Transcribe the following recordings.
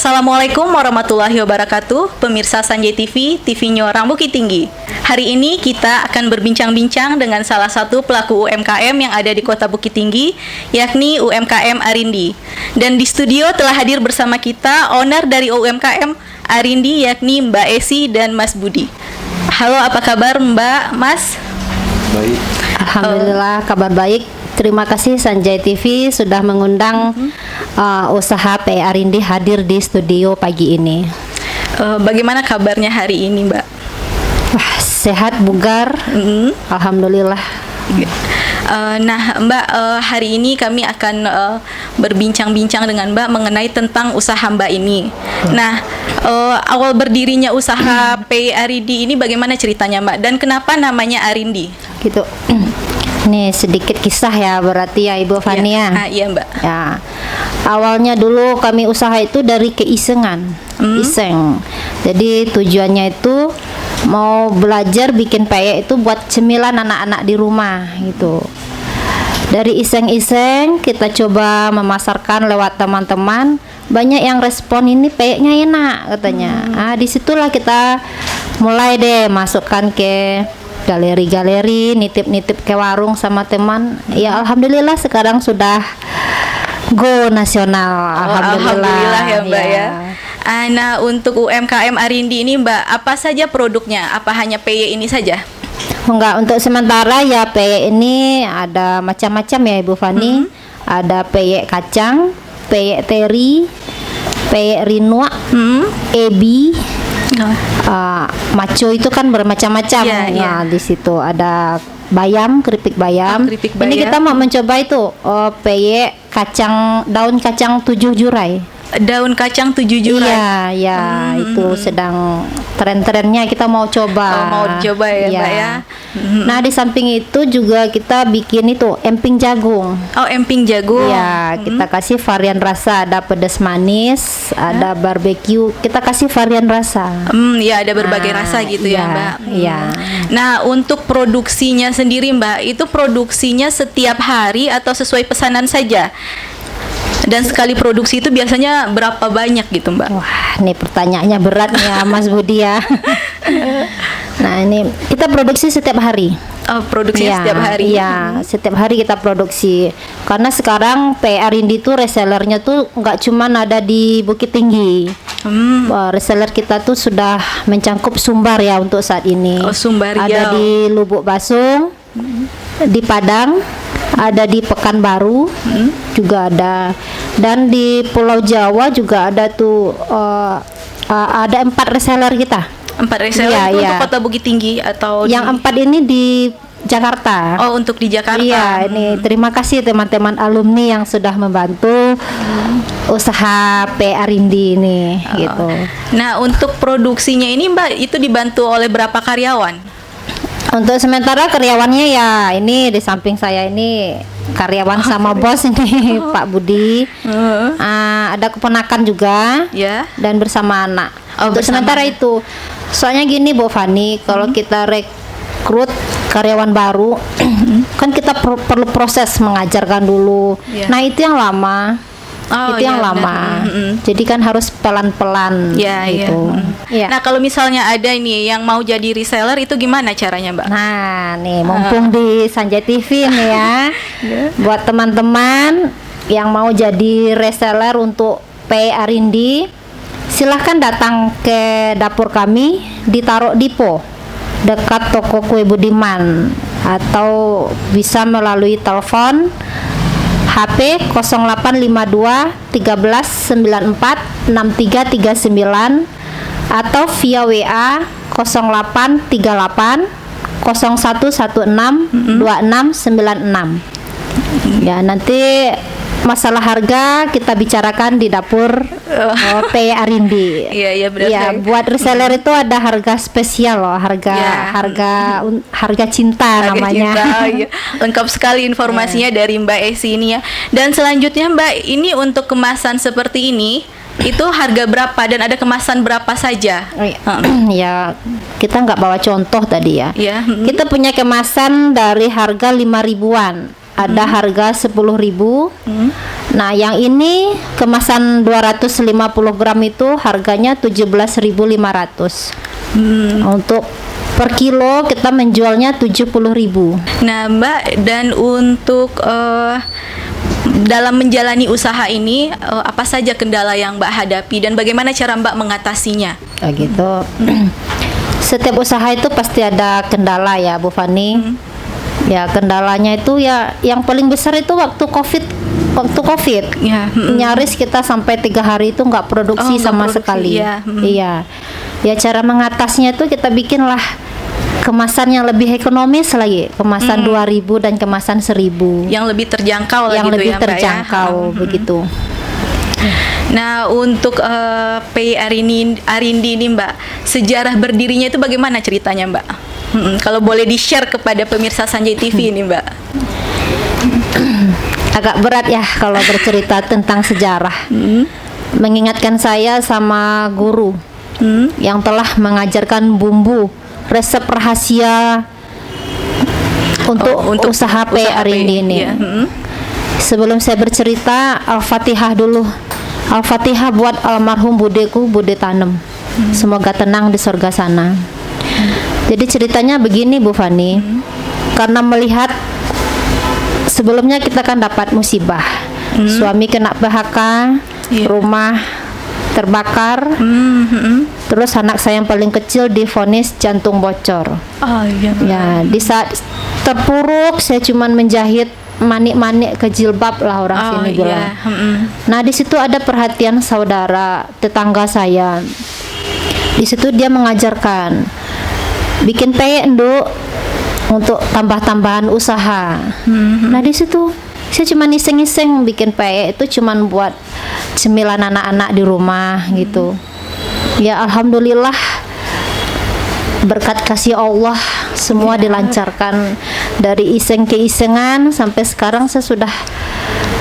Assalamualaikum warahmatullahi wabarakatuh, pemirsa Sanjay TV, TV-nya Orang Bukit Tinggi. Hari ini kita akan berbincang-bincang dengan salah satu pelaku UMKM yang ada di Kota Bukit Tinggi, yakni UMKM Arindi. Dan di studio telah hadir bersama kita owner dari UMKM Arindi, yakni Mbak Esi dan Mas Budi. Halo, apa kabar Mbak, Mas? Baik. Alhamdulillah, kabar baik. Terima kasih Sanjay TV sudah mengundang usaha PE Arindi hadir di studio pagi ini. Bagaimana kabarnya hari ini, Mbak? Wah, sehat, bugar. Alhamdulillah. Nah, Mbak, hari ini kami akan berbincang-bincang dengan Mbak mengenai tentang usaha Mbak ini. Nah, awal berdirinya usaha PE Arindi ini bagaimana ceritanya, Mbak? Dan kenapa namanya Arindi? Gitu. Nih sedikit kisah ya berarti ya Ibu Fania. Iya, Mbak. Ya. Awalnya dulu kami usaha itu dari keisengan. Iseng. Jadi tujuannya itu mau belajar bikin PE itu buat cemilan anak-anak di rumah gitu. Dari iseng-iseng kita coba memasarkan lewat teman-teman, banyak yang respon ini PE-nya enak katanya. Disitulah kita mulai deh masukkan ke galeri-galeri, nitip-nitip ke warung sama teman. Ya alhamdulillah sekarang sudah go nasional. Alhamdulillah ya, Mbak ya. Nah, untuk UMKM Arindi ini, Mbak, apa saja produknya? Apa hanya PE ini saja? Enggak, untuk sementara ya PE ini ada macam-macam ya Ibu Fani. Ada PE kacang, PE teri, PE rinua, ebi. Maco itu kan bermacam-macam. Nah, di situ ada bayam, keripik bayam. Ini kita mau mencoba itu PE kacang, daun kacang 7 jurai. Daun kacang 7 jurai. Iya, itu sedang tren-trennya kita mau coba. Mau coba ya, Mbak ya. Nah, di samping itu juga kita bikin itu emping jagung. Emping jagung. Ya, kita kasih varian rasa, ada pedas manis, ada barbecue. Kita kasih varian rasa. Ya, ada berbagai rasa gitu ya, Mbak. Iya. Nah, untuk produksinya sendiri, Mbak, itu produksinya setiap hari atau sesuai pesanan saja? Dan sekali produksi itu biasanya berapa banyak gitu, Mbak? Wah, ini pertanyaannya berat ya Mas Budi ya. Nah, ini kita produksi setiap hari. Produksinya setiap hari? Iya, setiap hari kita produksi. Karena sekarang PE Arindi tuh resellernya tuh nggak cuma ada di Bukit Tinggi. Reseller kita tuh sudah mencangkup Sumbar ya untuk saat ini. Sumbar ya. Ada di Lubuk Basung, di Padang, ada di Pekanbaru, juga ada, dan di Pulau Jawa juga ada tuh ada 4 reseller kita. 4 reseller itu untuk Kota Bukit Tinggi atau yang 4 ini di Jakarta. Untuk di Jakarta. Iya, ini terima kasih teman-teman alumni yang sudah membantu usaha PE Arindi ini gitu. Nah, untuk produksinya ini, Mbak, itu dibantu oleh berapa karyawan? Untuk sementara karyawannya ya ini di samping saya ini karyawan sama bos ini Pak Budi. Ada keponakan juga dan bersama anak. Untuk sementara itu. Soalnya gini Bu Fani, kalau kita rekrut karyawan baru kan kita perlu proses mengajarkan dulu. Nah, itu yang lama. Itu yang lama. Jadi kan harus pelan-pelan gitu. Nah, kalau misalnya ada ini yang mau jadi reseller itu gimana caranya, Mbak? Nah, nih mumpung di Sanjay TV nih ya. Buat teman-teman yang mau jadi reseller untuk PE Arindi, silahkan datang ke dapur kami di Tarok Dipo dekat toko kue Budiman, atau bisa melalui telepon HP 0852 1394 6339 atau via WA 0838 0116 2696. Ya, nanti masalah harga kita bicarakan di dapur PE Arindi. Iya, benar. Ya, buat reseller itu ada harga spesial loh, harga cinta namanya. Cinta, lengkap sekali informasinya dari Mbak Esi ini ya. Dan selanjutnya, Mbak, ini untuk kemasan seperti ini itu harga berapa dan ada kemasan berapa saja? Ya, kita nggak bawa contoh tadi ya. Kita punya kemasan dari harga 5 ribuan. Ada harga 10.000, Nah, yang ini kemasan 250 gram itu harganya 17.500. Untuk per kilo kita menjualnya 70.000. Nah, Mbak, dan untuk dalam menjalani usaha ini apa saja kendala yang Mbak hadapi dan bagaimana cara Mbak mengatasinya? Gitu. Setiap usaha itu pasti ada kendala ya, Bu Fani. Ya, kendalanya itu ya yang paling besar itu waktu COVID. Ya. Nyaris kita sampai 3 hari itu nggak produksi nggak sama produksi, sekali. ya. Iya. Ya, cara mengatasinya itu kita bikinlah kemasan yang lebih ekonomis lagi, kemasan 2.000 dan kemasan 1.000. Yang lebih terjangkau lah Yang gitu lebih ya, Mbak, terjangkau ya. begitu. Nah, untuk PI Arindi ini Mbak, sejarah berdirinya itu bagaimana ceritanya Mbak? Kalau boleh di-share kepada pemirsa Sanjay TV ini Mbak. Agak berat ya kalau bercerita tentang sejarah. Mengingatkan saya sama guru yang telah mengajarkan bumbu resep rahasia untuk usaha PI Arindi ini. Ya. Sebelum saya bercerita, Al-Fatihah dulu. Al-Fatihah buat almarhum budeku, Bude Tanem. Semoga tenang di surga sana. Jadi ceritanya begini, Bu Fani. Karena melihat sebelumnya kita kan dapat musibah. Suami kena PHK, rumah terbakar. Terus anak saya yang paling kecil divonis jantung bocor. Oh iya. Ya, di saat terpuruk saya cuman menjahit manik-manik ke jilbab lah orang sini bilang. Nah, di situ ada perhatian saudara tetangga saya. Di situ dia mengajarkan bikin peyek Nduk untuk tambah-tambahan usaha. Nah, di situ saya cuma iseng-iseng bikin peyek itu cuman buat cemilan anak-anak di rumah gitu. Ya, alhamdulillah berkat kasih Allah semua dilancarkan, dari iseng ke isengan sampai sekarang saya sudah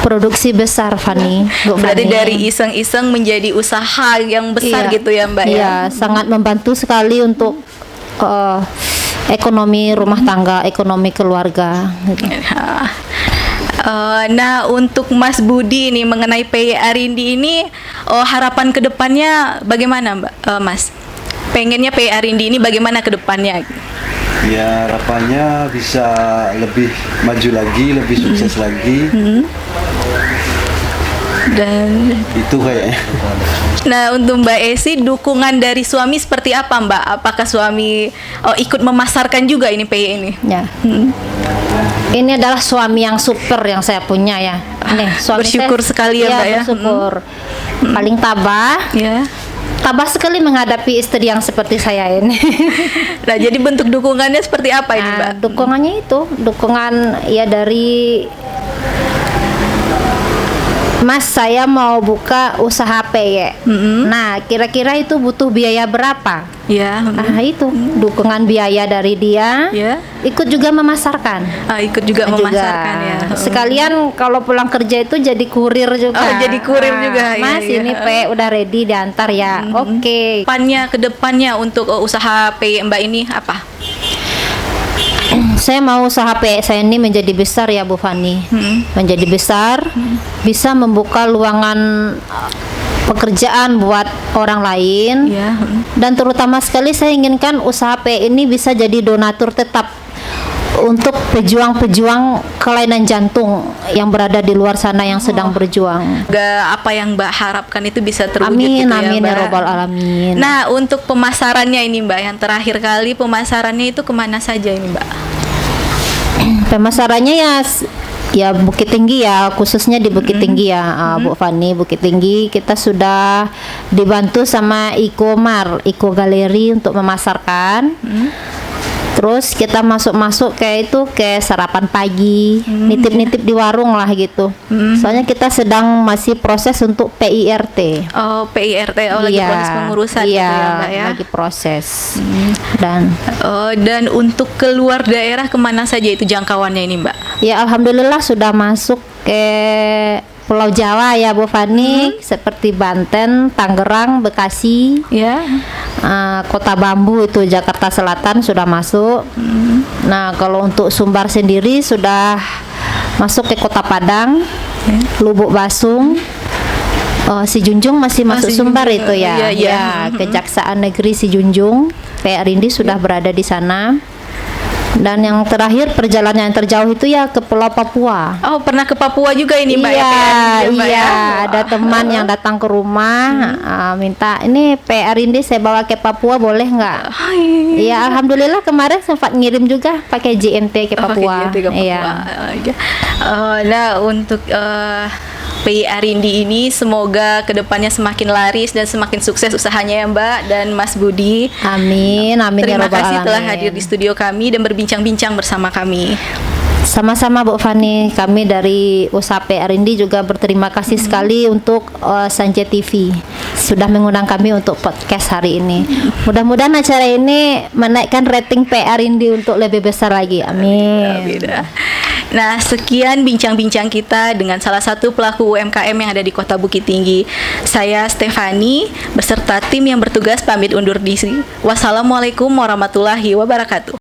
produksi besar, Fani. Berarti dari iseng-iseng menjadi usaha yang besar gitu ya Mbak ya? Iya, sangat membantu sekali untuk ekonomi rumah tangga, ekonomi keluarga gitu. Nah, untuk Mas Budi ini mengenai PI Arindi ini, harapan kedepannya bagaimana Mbak, Mas? Pengennya PI Arindi ini bagaimana kedepannya? Ya, harapannya bisa lebih maju lagi, lebih sukses lagi. Dan Itu kayaknya. nah, untuk Mbak Esi, dukungan dari suami seperti apa Mbak? Apakah suami ikut memasarkan juga ini PI ini? Ya. Ini adalah suami yang super yang saya punya ya. Nih, suami Bersyukur sekali ya, Mbak ya. Bersyukur. Paling tabah. Ya. Tabah sekali menghadapi istri yang seperti saya ini. Nah, jadi bentuk dukungannya seperti apa ini Mbak? Dukungannya itu, dukungan ya dari Mas, saya mau buka usaha peyek. Nah, kira-kira itu butuh biaya berapa? Ya. Nah, itu dukungan biaya dari dia. Ya. Ikut juga memasarkan. Ikut juga memasarkan ya. Sekalian kalau pulang kerja itu jadi kurir juga. Oh, jadi kurir juga. Mas, ya, ini peyek udah ready diantar ya. Oke. Kedepannya untuk usaha PI Mbak ini apa? Saya mau usaha PI saya ini menjadi besar ya, Bu Fani. Menjadi besar, bisa membuka luangan pekerjaan buat orang lain. Ya. Dan terutama sekali saya inginkan usaha PI ini bisa jadi donatur tetap untuk pejuang-pejuang kelainan jantung yang berada di luar sana yang sedang berjuang. Apa yang Mbak harapkan itu bisa terwujud Amin, gitu amin ya ya Mbak. robbal alamin. Nah, untuk pemasarannya ini Mbak, yang terakhir kali pemasarannya itu kemana saja ini Mbak? Pemasarannya ya Bukit Tinggi ya, khususnya di Bukit Tinggi ya, Bu Fani. Bukit Tinggi kita sudah dibantu sama Iko Galeri untuk memasarkan. Terus kita masuk kayak itu ke sarapan pagi, nitip-nitip di warung lah gitu. Soalnya kita sedang masih proses untuk PIRT. Oh, PIRT, lagi proses pengurusan gitu ya Mbak ya. Lagi proses. Dan untuk keluar daerah kemana saja itu jangkauannya ini Mbak? ya alhamdulillah sudah masuk ke Pulau Jawa ya, Bu Fani, seperti Banten, Tangerang, Bekasi, Ya. Kota Bambu itu Jakarta Selatan sudah masuk. Nah, kalau untuk Sumbar sendiri sudah masuk ke Kota Padang, Lubuk Basung. Si Junjung masih masuk Si Sumbar Junjung. itu ya. Iya, iya. Ya, Kejaksaan Negeri Si Junjung. PA Rindi sudah berada di sana. Dan yang terakhir perjalanan yang terjauh itu ya ke Pulau Papua. Oh, pernah ke Papua juga ini Mbak Iya, ya? Mbak, iya. ya? Ada teman yang datang ke rumah minta ini PA Rindi saya bawa ke Papua boleh nggak? Hai. Iya, alhamdulillah kemarin sempat ngirim juga pakai JNT ke Papua. Pakai JNT ke Papua. Iya. Iya. Nah, untuk PA Rindi ini semoga kedepannya semakin laris dan semakin sukses usahanya ya Mbak dan Mas Budi. Amin, amin ya Terima robbal kasih telah alamin. hadir di studio kami dan berbincang-bincang bersama kami. Sama-sama Bu Fani, kami dari usaha PA Rindi juga berterima kasih sekali untuk Sanjay TV sudah mengundang kami untuk podcast hari ini. Mudah-mudahan acara ini menaikkan rating PA Rindi untuk lebih besar lagi. Amin. Beda. Nah, sekian bincang-bincang kita dengan salah satu pelaku UMKM yang ada di Kota Bukit Tinggi. Saya Stefani beserta tim yang bertugas pamit undur diri. Wassalamualaikum warahmatullahi wabarakatuh.